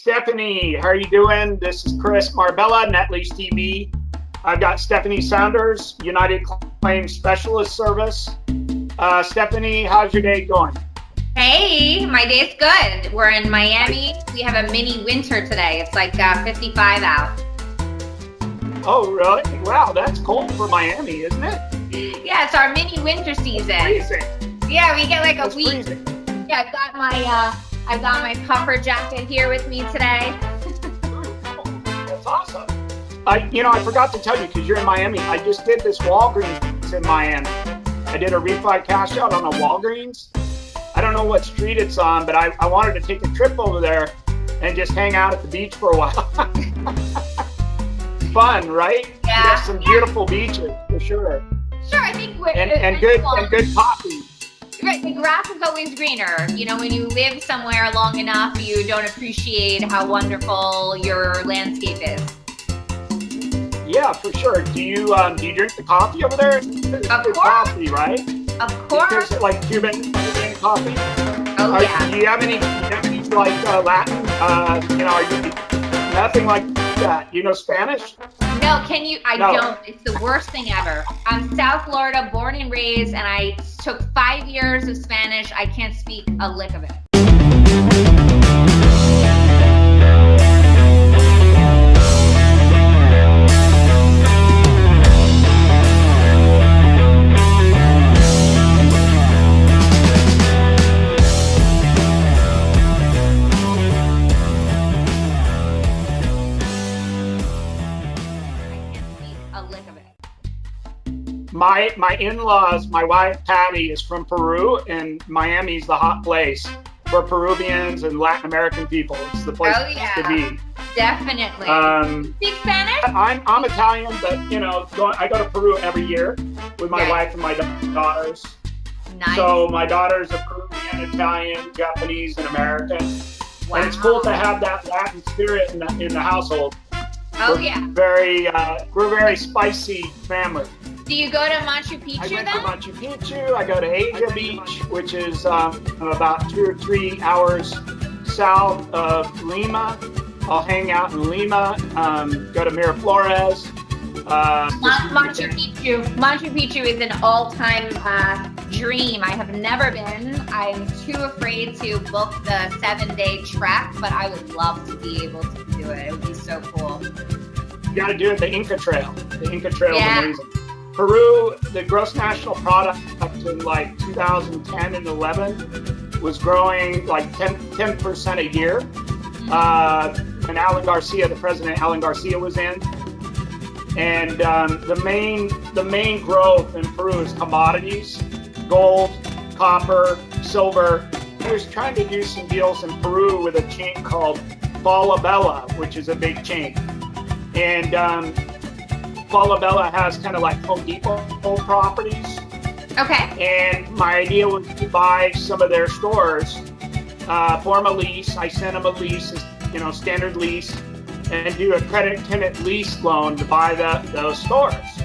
Stephanie, how are you doing? This is Chris Marabella, Lease TV. I've got Stephanie Saunders, United Claims Specialist Service. Stephanie, how's your day going? Hey, my day's good. We're in Miami. We have a mini winter today. It's like 55 out. Oh, really? Wow, that's cold for Miami, isn't it? Yeah, it's our mini winter season. Freezing. Yeah, we get like It's a week. freezing. Yeah, I've got my puffer jacket here with me today. That's awesome. I forgot to tell you because you're in Miami. I just did this Walgreens in Miami. I did a refi cash out on a Walgreens. I don't know what street it's on, but I wanted to take a trip over there and just hang out at the beach for a while. Fun, right? Yeah. There's some beautiful beaches for sure. Sure, I think we're And good coffee. Right, the grass is always greener. You know, when you live somewhere long enough, you don't appreciate how wonderful your landscape is. Yeah, for sure. Do you drink the coffee over there? It's Of good course. coffee, right? Of course. It's like Cuban coffee. Oh, yeah. Do you have any like Latin? Are you nothing like that? You know Spanish? No, can you? I No. don't. It's the worst thing ever. I'm South Florida, born and raised, and I took 5 years of Spanish. I can't speak a lick of it. My in-laws, my wife Patty is from Peru, and Miami's the hot place for Peruvians and Latin American people. It's the place to be. Definitely. Speak Spanish? I'm Italian, but I go to Peru every year with my wife and my daughters. Nice. So my daughters are Peruvian, Italian, Japanese, and American. Wow. And it's cool to have that Latin spirit in the household. We're very spicy family. Do you go to Machu Picchu I went then? to Machu Picchu. I go to Asia Beach, which is about 2 or 3 hours south of Lima. I'll hang out in Lima. Go to Miraflores. Machu Picchu is an all-time dream. I have never been. I'm too afraid to book the 7-day trek, but I would love to be able to do it. It would be so cool. You got to do it the Inca Trail. The Inca Trail is amazing. Peru, the gross national product up to like 2010 and 11 was growing like 10% a year. When President Alan Garcia was in. And the main growth in Peru is commodities, gold, copper, silver. I was trying to do some deals in Peru with a chain called Falabella, which is a big chain. And Falabella has kind of like Home Depot properties. Okay. And my idea was to buy some of their stores, form a lease. I sent them a lease, standard lease, and do a credit tenant lease loan to buy those stores.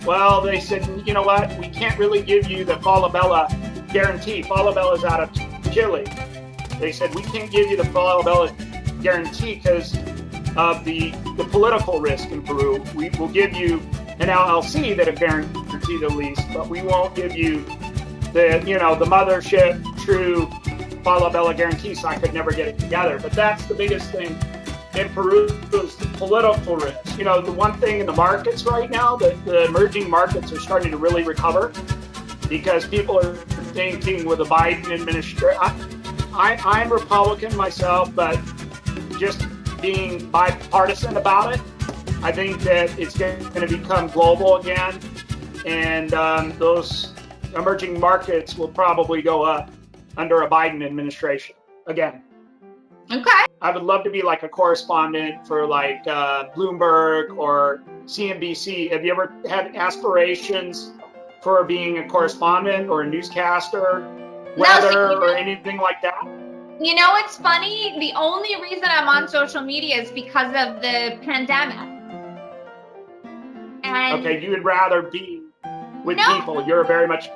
Well, they said, you know what? We can't really give you the Falabella guarantee. Falabella's out of Chile. They said, we can't give you the Falabella guarantee because of the political risk in Peru. We will give you an LLC that'll guarantee the lease, but we won't give you the mothership true Falabella guarantee, so I could never get it together. But that's the biggest thing in Peru is the political risk. The one thing in the markets right now, that the emerging markets are starting to really recover because people are thinking with the Biden administration. I'm Republican myself, but just being bipartisan about it, I think that it's going to become global again, and those emerging markets will probably go up under a Biden administration again. Okay. I would love to be like a correspondent for like Bloomberg or CNBC. Have you ever had aspirations for being a correspondent or a newscaster, weather, or anything like that? You know, it's funny. The only reason I'm on social media is because of the pandemic. And okay, you would rather be with people. You're very much.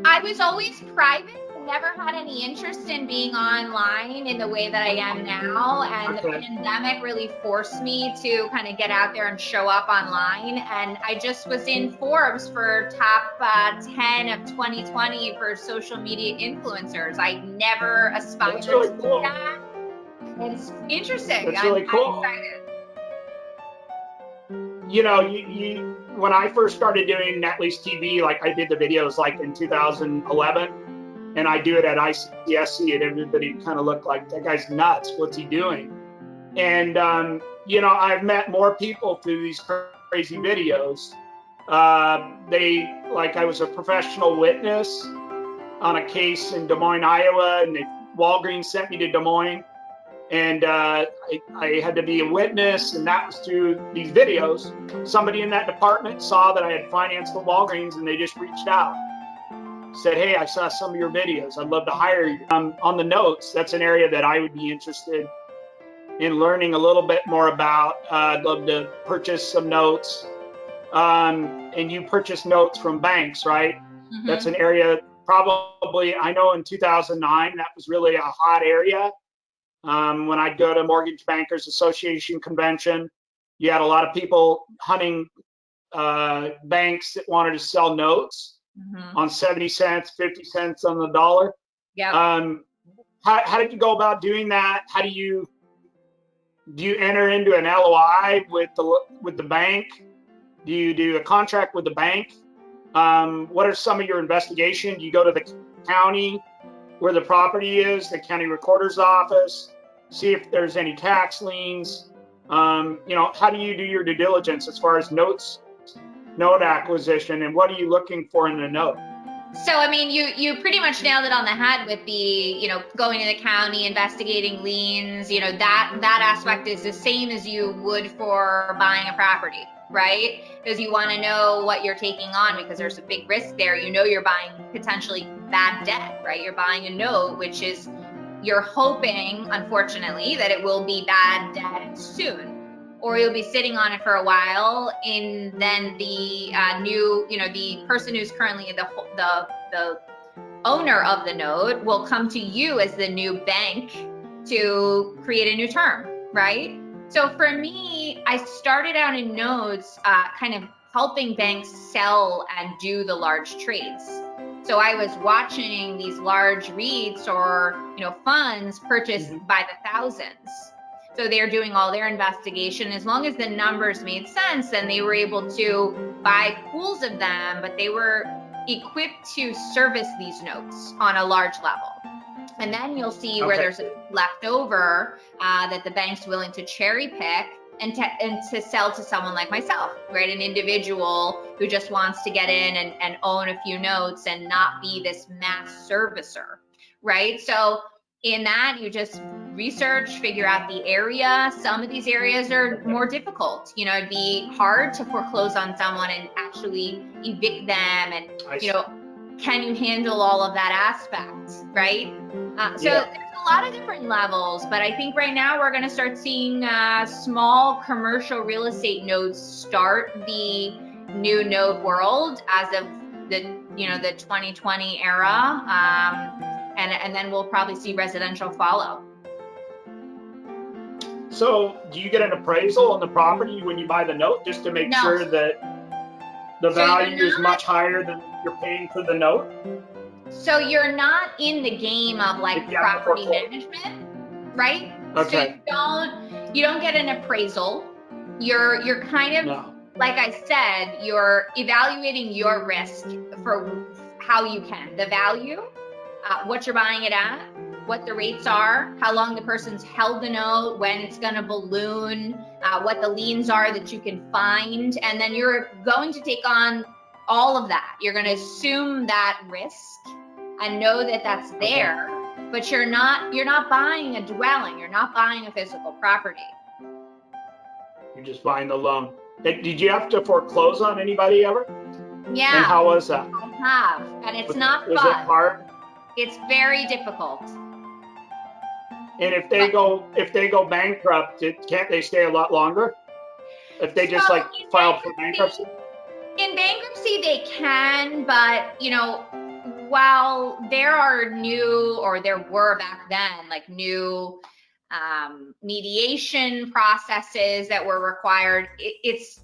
I was always private. never had any interest in being online in the way that I am now. And the pandemic really forced me to kind of get out there and show up online. And I just was in Forbes for top 10 of 2020 for social media influencers. I never aspired to do that. It's interesting. That's really cool. I'm excited. You know, you when I first started doing Net Lease TV, like I did the videos like in 2011, and I do it at ICSC, and everybody kind of looked like, that guy's nuts. What's he doing? And you know, I've met more people through these crazy videos. I was a professional witness on a case in Des Moines, Iowa, and Walgreens sent me to Des Moines. And I had to be a witness, and that was through these videos. Somebody in that department saw that I had financed the Walgreens, and they just reached out, said, hey, I saw some of your videos. I'd love to hire you. On the notes, that's an area that I would be interested in learning a little bit more about. I'd love to purchase some notes. And you purchase notes from banks, right? Mm-hmm. That's an area probably, I know in 2009, that was really a hot area. When I'd go to Mortgage Bankers Association convention, you had a lot of people hunting banks that wanted to sell notes on 70 cents, 50 cents on the dollar. Yeah. How did you go about doing that? How do you enter into an LOI with the bank? Do you do a contract with the bank? What are some of your investigation? Do you go to the county where the property is, the county recorder's office, see if there's any tax liens? You know, how do you do your due diligence as far as note acquisition, and what are you looking for in a note? So, I mean, you pretty much nailed it on the head with the, you know, going to the county, investigating liens. You know, that aspect is the same as you would for buying a property, right? Because you want to know what you're taking on, because there's a big risk there. You know, you're buying potentially bad debt, right? You're buying a note, which is, you're hoping, unfortunately, that it will be bad debt soon, or you'll be sitting on it for a while, and then the the person who's currently the owner of the note will come to you as the new bank to create a new term, right? So for me, I started out in notes, kind of helping banks sell and do the large trades. So I was watching these large REITs or, you know, funds purchased by the thousands. So they're doing all their investigation. As long as the numbers made sense, then they were able to buy pools of them, but they were equipped to service these notes on a large level. And then you'll see where there's a leftover that the bank's willing to cherry pick and to sell to someone like myself, right? An individual who just wants to get in and own a few notes and not be this mass servicer, right? So in that, you just research, figure out the area. Some of these areas are more difficult. You know, it'd be hard to foreclose on someone and actually evict them. And, you know, can you handle all of that aspect, right? So there's a lot of different levels, but I think right now we're going to start seeing small commercial real estate nodes start the new node world as of the 2020 era. And then we'll probably see residential follow. So do you get an appraisal on the property when you buy the note, just to make sure that the value is much higher than you're paying for the note? So you're not in the game of like property management, right? Okay. So you don't get an appraisal. You're kind of, like I said, you're evaluating your risk for how you can. The value, what you're buying it at, what the rates are, how long the person's held the note, when it's going to balloon, what the liens are that you can find, and then you're going to take on all of that. You're going to assume that risk and know that that's there, but you're not buying a dwelling. You're not buying a physical property. You're just buying the loan. Did you have to foreclose on anybody ever? Yeah. And how was that? I have, and it's not fun. Was it hard? It's very difficult. And if they go bankrupt, can't they stay a lot longer? If they just file for bankruptcy? In bankruptcy, they can, but while there are new, or there were back then, like new mediation processes that were required, it's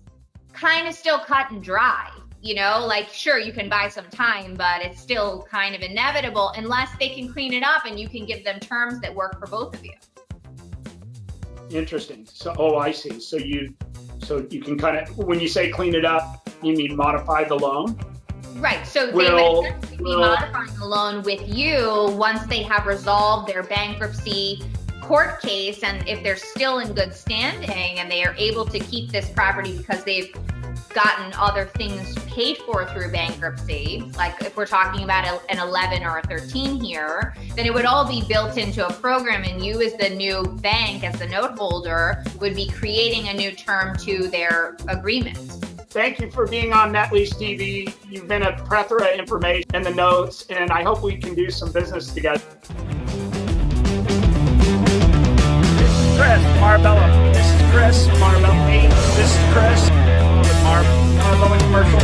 kind of still cut and dry. You know, like, sure, you can buy some time, but it's still kind of inevitable unless they can clean it up and you can give them terms that work for both of you. Interesting. So, oh, I see. So you can kind of, when you say clean it up, you mean modify the loan? Right. So they would essentially be modifying the loan with you once they have resolved their bankruptcy court case, and if they're still in good standing and they are able to keep this property because they've gotten other things paid for through bankruptcy, like if we're talking about an 11 or a 13 here, then it would all be built into a program, and you as the new bank, as the note holder, would be creating a new term to their agreement. Thank you for being on Net Lease TV. You've been a plethora of information in the notes, and I hope we can do some business together. Chris, Marabella. This is Chris, Marabella. This is Chris with Marabella Commercial.